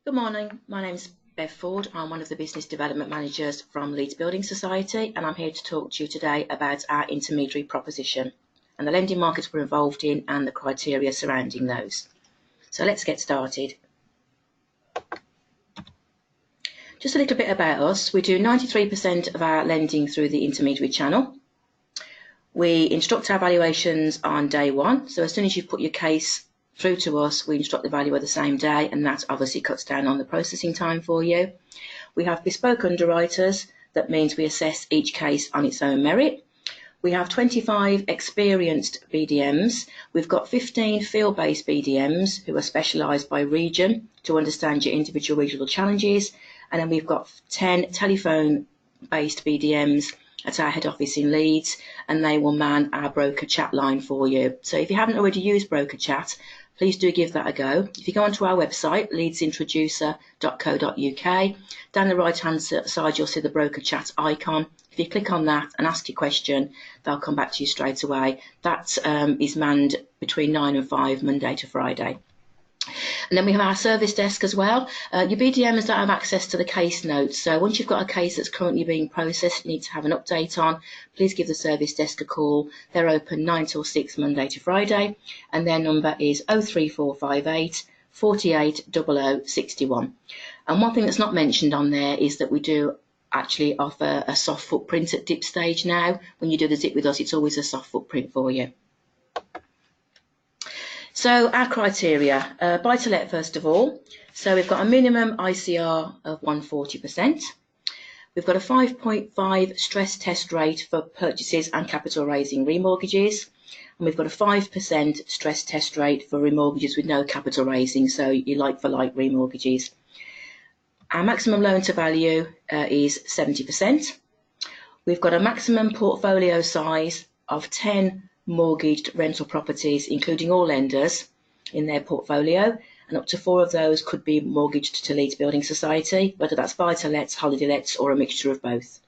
Good morning, my name's Bev Ford. I'm one of the business development managers from Leeds Building Society, and I'm here to talk to you today about our intermediary proposition and the lending markets we're involved in and the criteria surrounding those. So let's get started. Just a little bit about us. We do 93% of our lending through the intermediary channel. We instruct our valuations on day one, so as soon as you put your case through to us, we instruct the valuer the same day, and that obviously cuts down on the processing time for you. We have bespoke underwriters. That means we assess each case on its own merit. We have 25 experienced BDMs. We've got 15 field-based BDMs who are specialised by region to understand your individual regional challenges. And then we've got 10 telephone-based BDMs at our head office in Leeds, and they will man our broker chat line for you. So if you haven't already used broker chat, please do give that a go. If you go onto our website, leedsintroducer.co.uk, down the right hand side you'll see the broker chat icon. If you click on that and ask your question, they'll come back to you straight away. That is manned between 9 and 5, Monday to Friday. And then we have our service desk as well. Your BDMs don't have access to the case notes, so once you've got a case that's currently being processed, you need to have an update on, please give the service desk a call. They're open 9 till 6 Monday to Friday, and their number is 03458 48 0061. And one thing that's not mentioned on there is that we do actually offer a soft footprint at dip stage now. When you do the dip with us, it's always a soft footprint for you. So our criteria, buy to let first of all. So we've got a minimum ICR of 140%. We've got a 5.5 stress test rate for purchases and capital raising remortgages. And we've got a 5% stress test rate for remortgages with no capital raising, so you like for like remortgages. Our maximum loan to value is 70%. We've got a maximum portfolio size of 10 mortgaged rental properties, including all lenders in their portfolio, and up to 4 of those could be mortgaged to Leeds Building Society, whether that's buy-to-lets, holiday-lets, or a mixture of both.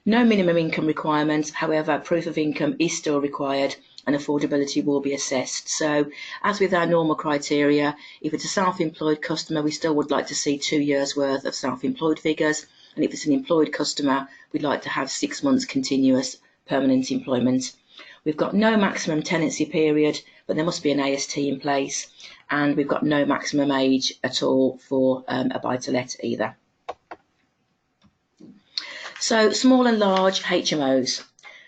No minimum income requirements, however, proof of income is still required and affordability will be assessed. So, as with our normal criteria, if it's a self-employed customer, we still would like to see 2 years' worth of self-employed figures, and if it's an employed customer, we'd like to have 6 months continuous permanent employment. We've got no maximum tenancy period, but there must be an AST in place, and we've got no maximum age at all for a buy-to-let either. So small and large HMOs.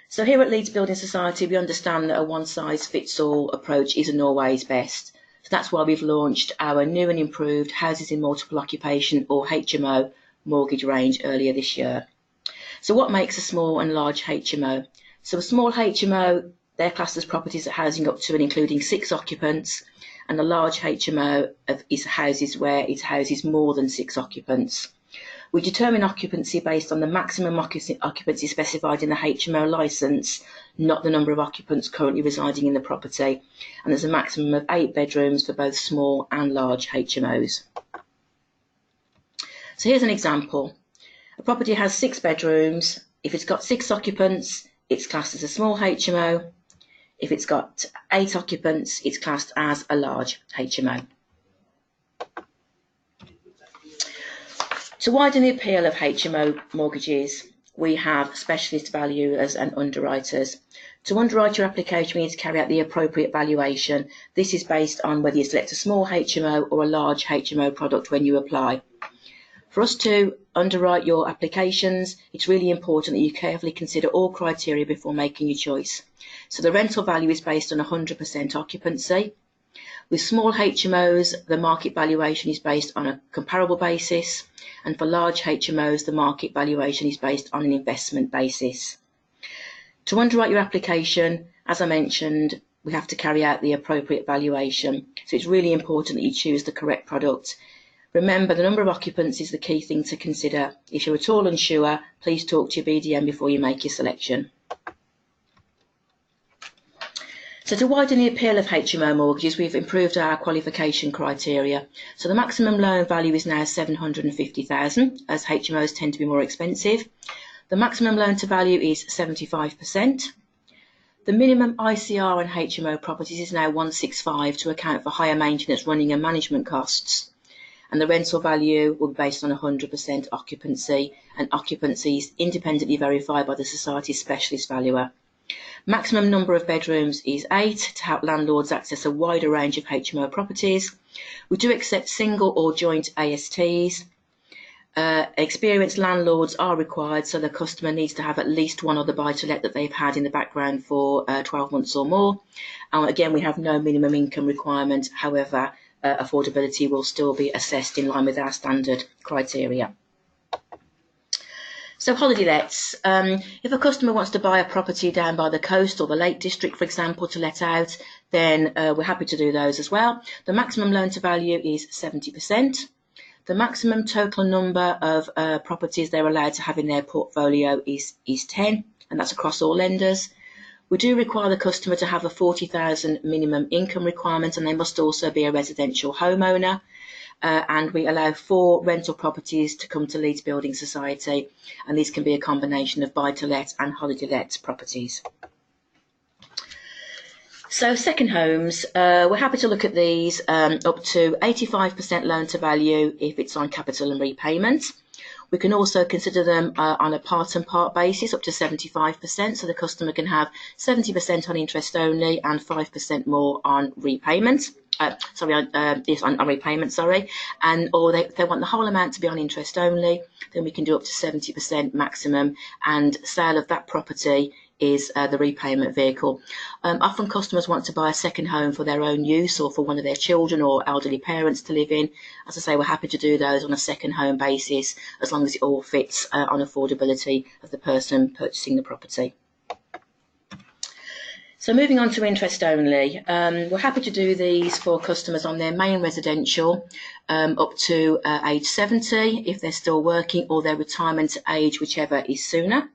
So here at Leeds Building Society, we understand that a one-size-fits-all approach isn't always best. So that's why we've launched our new and improved Houses in Multiple Occupation, or HMO, mortgage range earlier this year. So what makes a small and large HMO? So a small HMO, they're classed as properties at housing up to and including 6 occupants, and a large HMO is houses where it houses more than 6 occupants. We determine occupancy based on the maximum occupancy specified in the HMO licence, not the number of occupants currently residing in the property, and there's a maximum of 8 bedrooms for both small and large HMOs. So here's an example. A property has 6 bedrooms. If it's got 6 occupants, it's classed as a small HMO. If it's got 8 occupants, it's classed as a large HMO. To widen the appeal of HMO mortgages, we have specialist valuers and underwriters. To underwrite your application, we need to carry out the appropriate valuation. This is based on whether you select a small HMO or a large HMO product when you apply. For us to underwrite your applications, it's really important that you carefully consider all criteria before making your choice. So the rental value is based on 100% occupancy. With small HMOs, the market valuation is based on a comparable basis, and for large HMOs, the market valuation is based on an investment basis. To underwrite your application, as I mentioned, we have to carry out the appropriate valuation. So it's really important that you choose the correct product. Remember, the number of occupants is the key thing to consider. If you're at all unsure, please talk to your BDM before you make your selection. So to widen the appeal of HMO mortgages, we've improved our qualification criteria. So the maximum loan value is now $750,000, as HMOs tend to be more expensive. The maximum loan to value is 75%. The minimum ICR on HMO properties is now 165 to account for higher maintenance, running and management costs. and the rental value will be based on 100% occupancy, and occupancy is independently verified by the Society's specialist valuer. Maximum number of bedrooms is 8 to help landlords access a wider range of HMO properties. We do accept single or joint ASTs. Experienced landlords are required, so the customer needs to have at least one other buy-to-let that they've had in the background for 12 months or more. And again, we have no minimum income requirement. However, affordability will still be assessed in line with our standard criteria. So holiday lets. If a customer wants to buy a property down by the coast or the Lake District, for example, to let out, then we're happy to do those as well. The maximum loan to value is 70%. The maximum total number of properties they're allowed to have in their portfolio is 10, and that's across all lenders. We do require the customer to have a 40,000 minimum income requirement, and they must also be a residential homeowner. And we allow 4 rental properties to come to Leeds Building Society, and these can be a combination of buy-to-let and holiday-let properties. So second homes, we're happy to look at these up to 85% loan to value if it's on capital and repayment. We can also consider them on a part and part basis up to 75%, so the customer can have 70% on interest only and 5% more on repayment. On repayment, sorry. And or if they want the whole amount to be on interest only, then we can do up to 70% maximum, and sale of that property is the repayment vehicle. Often customers want to buy a second home for their own use or for one of their children or elderly parents to live in. As I say, we're happy to do those on a second home basis as long as it all fits on affordability of the person purchasing the property. So moving on to interest only, we're happy to do these for customers on their main residential up to age 70 if they're still working, or their retirement age, whichever is sooner.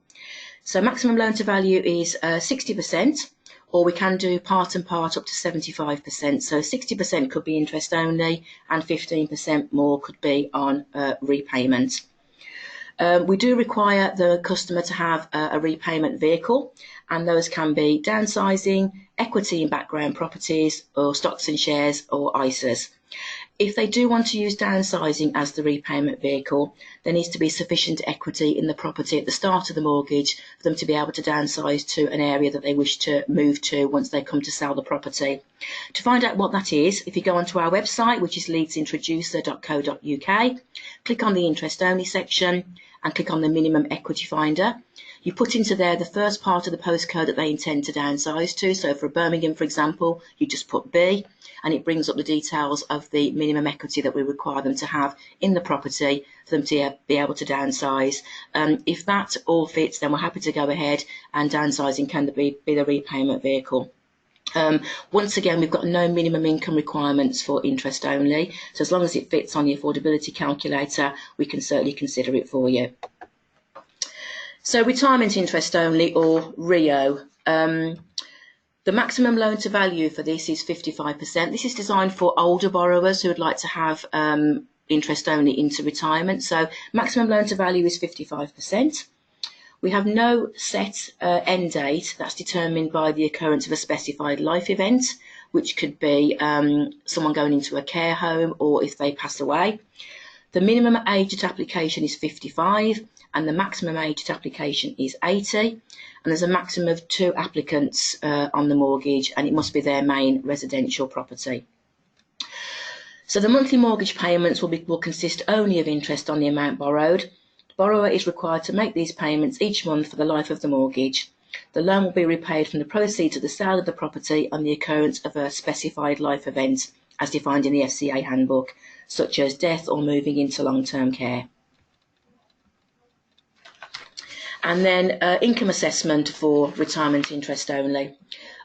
So maximum loan to value is 60%, or we can do part and part up to 75%. So 60% could be interest only and 15% more could be on repayment. We do require the customer to have a repayment vehicle, and those can be downsizing, equity in background properties, or stocks and shares or ISAs. If they do want to use downsizing as the repayment vehicle, there needs to be sufficient equity in the property at the start of the mortgage for them to be able to downsize to an area that they wish to move to once they come to sell the property. To find out what that is, if you go onto our website, which is leedsintroducer.co.uk, click on the interest only section and click on the minimum equity finder. You put into there the first part of the postcode that they intend to downsize to. So for Birmingham, for example, you just put B, and it brings up the details of the minimum equity that we require them to have in the property for them to be able to downsize. If that all fits, then we're happy to go ahead, and downsizing can be the repayment vehicle. Once again, we've got no minimum income requirements for interest only, so as long as it fits on the affordability calculator, we can certainly consider it for you. So retirement interest only, or RIO. The maximum loan to value for this is 55%. This is designed for older borrowers who would like to have interest only into retirement. So maximum loan to value is 55%. We have no set end date that's determined by the occurrence of a specified life event, which could be someone going into a care home or if they pass away. The minimum age at application is 55 and the maximum age at application is 80. And there's a maximum of 2 applicants on the mortgage, and it must be their main residential property. So the monthly mortgage payments will consist only of interest on the amount borrowed. The borrower is required to make these payments each month for the life of the mortgage. The loan will be repaid from the proceeds of the sale of the property on the occurrence of a specified life event, as defined in the FCA handbook, such as death or moving into long-term care. And then income assessment for retirement interest only.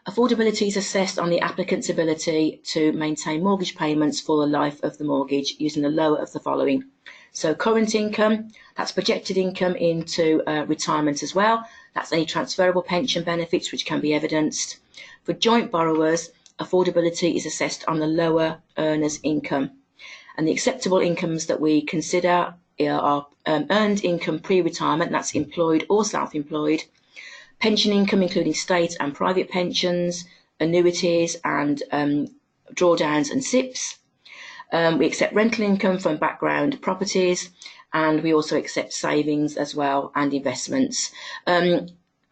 Affordability is assessed on the applicant's ability to maintain mortgage payments for the life of the mortgage using the lower of the following. So current income, that's projected income into retirement as well. That's any transferable pension benefits which can be evidenced. For joint borrowers, affordability is assessed on the lower earner's income. And the acceptable incomes that we consider are earned income pre-retirement, that's employed or self-employed, pension income including state and private pensions, annuities and drawdowns and SIPs, We accept rental income from background properties, and we also accept savings as well and investments.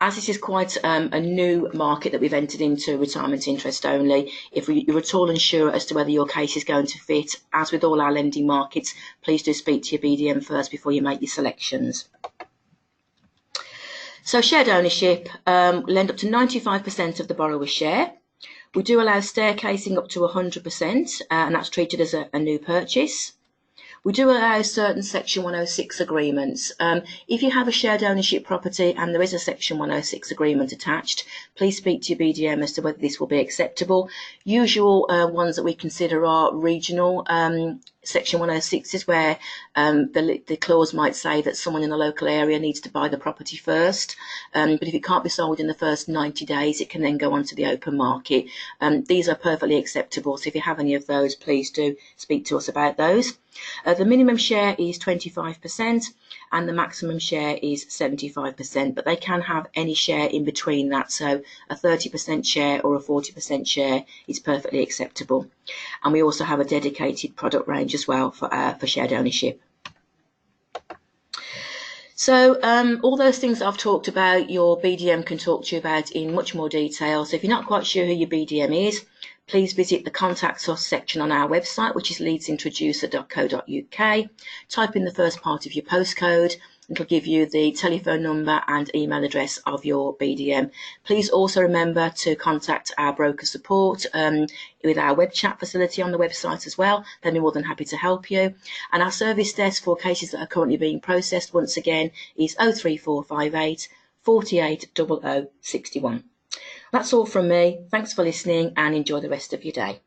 As this is quite a new market that we've entered into, retirement interest only, if you're at all unsure as to whether your case is going to fit, as with all our lending markets, please do speak to your BDM first before you make your selections. So shared ownership, lend up to 95% of the borrower's share. We do allow staircasing up to 100%, and that's treated as a new purchase. We do allow certain Section 106 agreements. If you have a shared ownership property and there is a Section 106 agreement attached, please speak to your BDM as to whether this will be acceptable. Usual ones that we consider are regional Section 106s, where the clause might say that someone in the local area needs to buy the property first. But if it can't be sold in the first 90 days, it can then go onto the open market. These are perfectly acceptable. So if you have any of those, please do speak to us about those. The minimum share is 25% and the maximum share is 75%, but they can have any share in between that. So a 30% share or a 40% share is perfectly acceptable. And we also have a dedicated product range as well for shared ownership. So all those things that I've talked about, your BDM can talk to you about in much more detail. So if you're not quite sure who your BDM is, please visit the Contact Us section on our website, which is leedsintroducer.co.uk. Type in the first part of your postcode. It'll give you the telephone number and email address of your BDM. Please also remember to contact our broker support with our web chat facility on the website as well. They'll be more than happy to help you. And our service desk for cases that are currently being processed, once again, is 03458 48 0061. That's all from me. Thanks for listening and enjoy the rest of your day.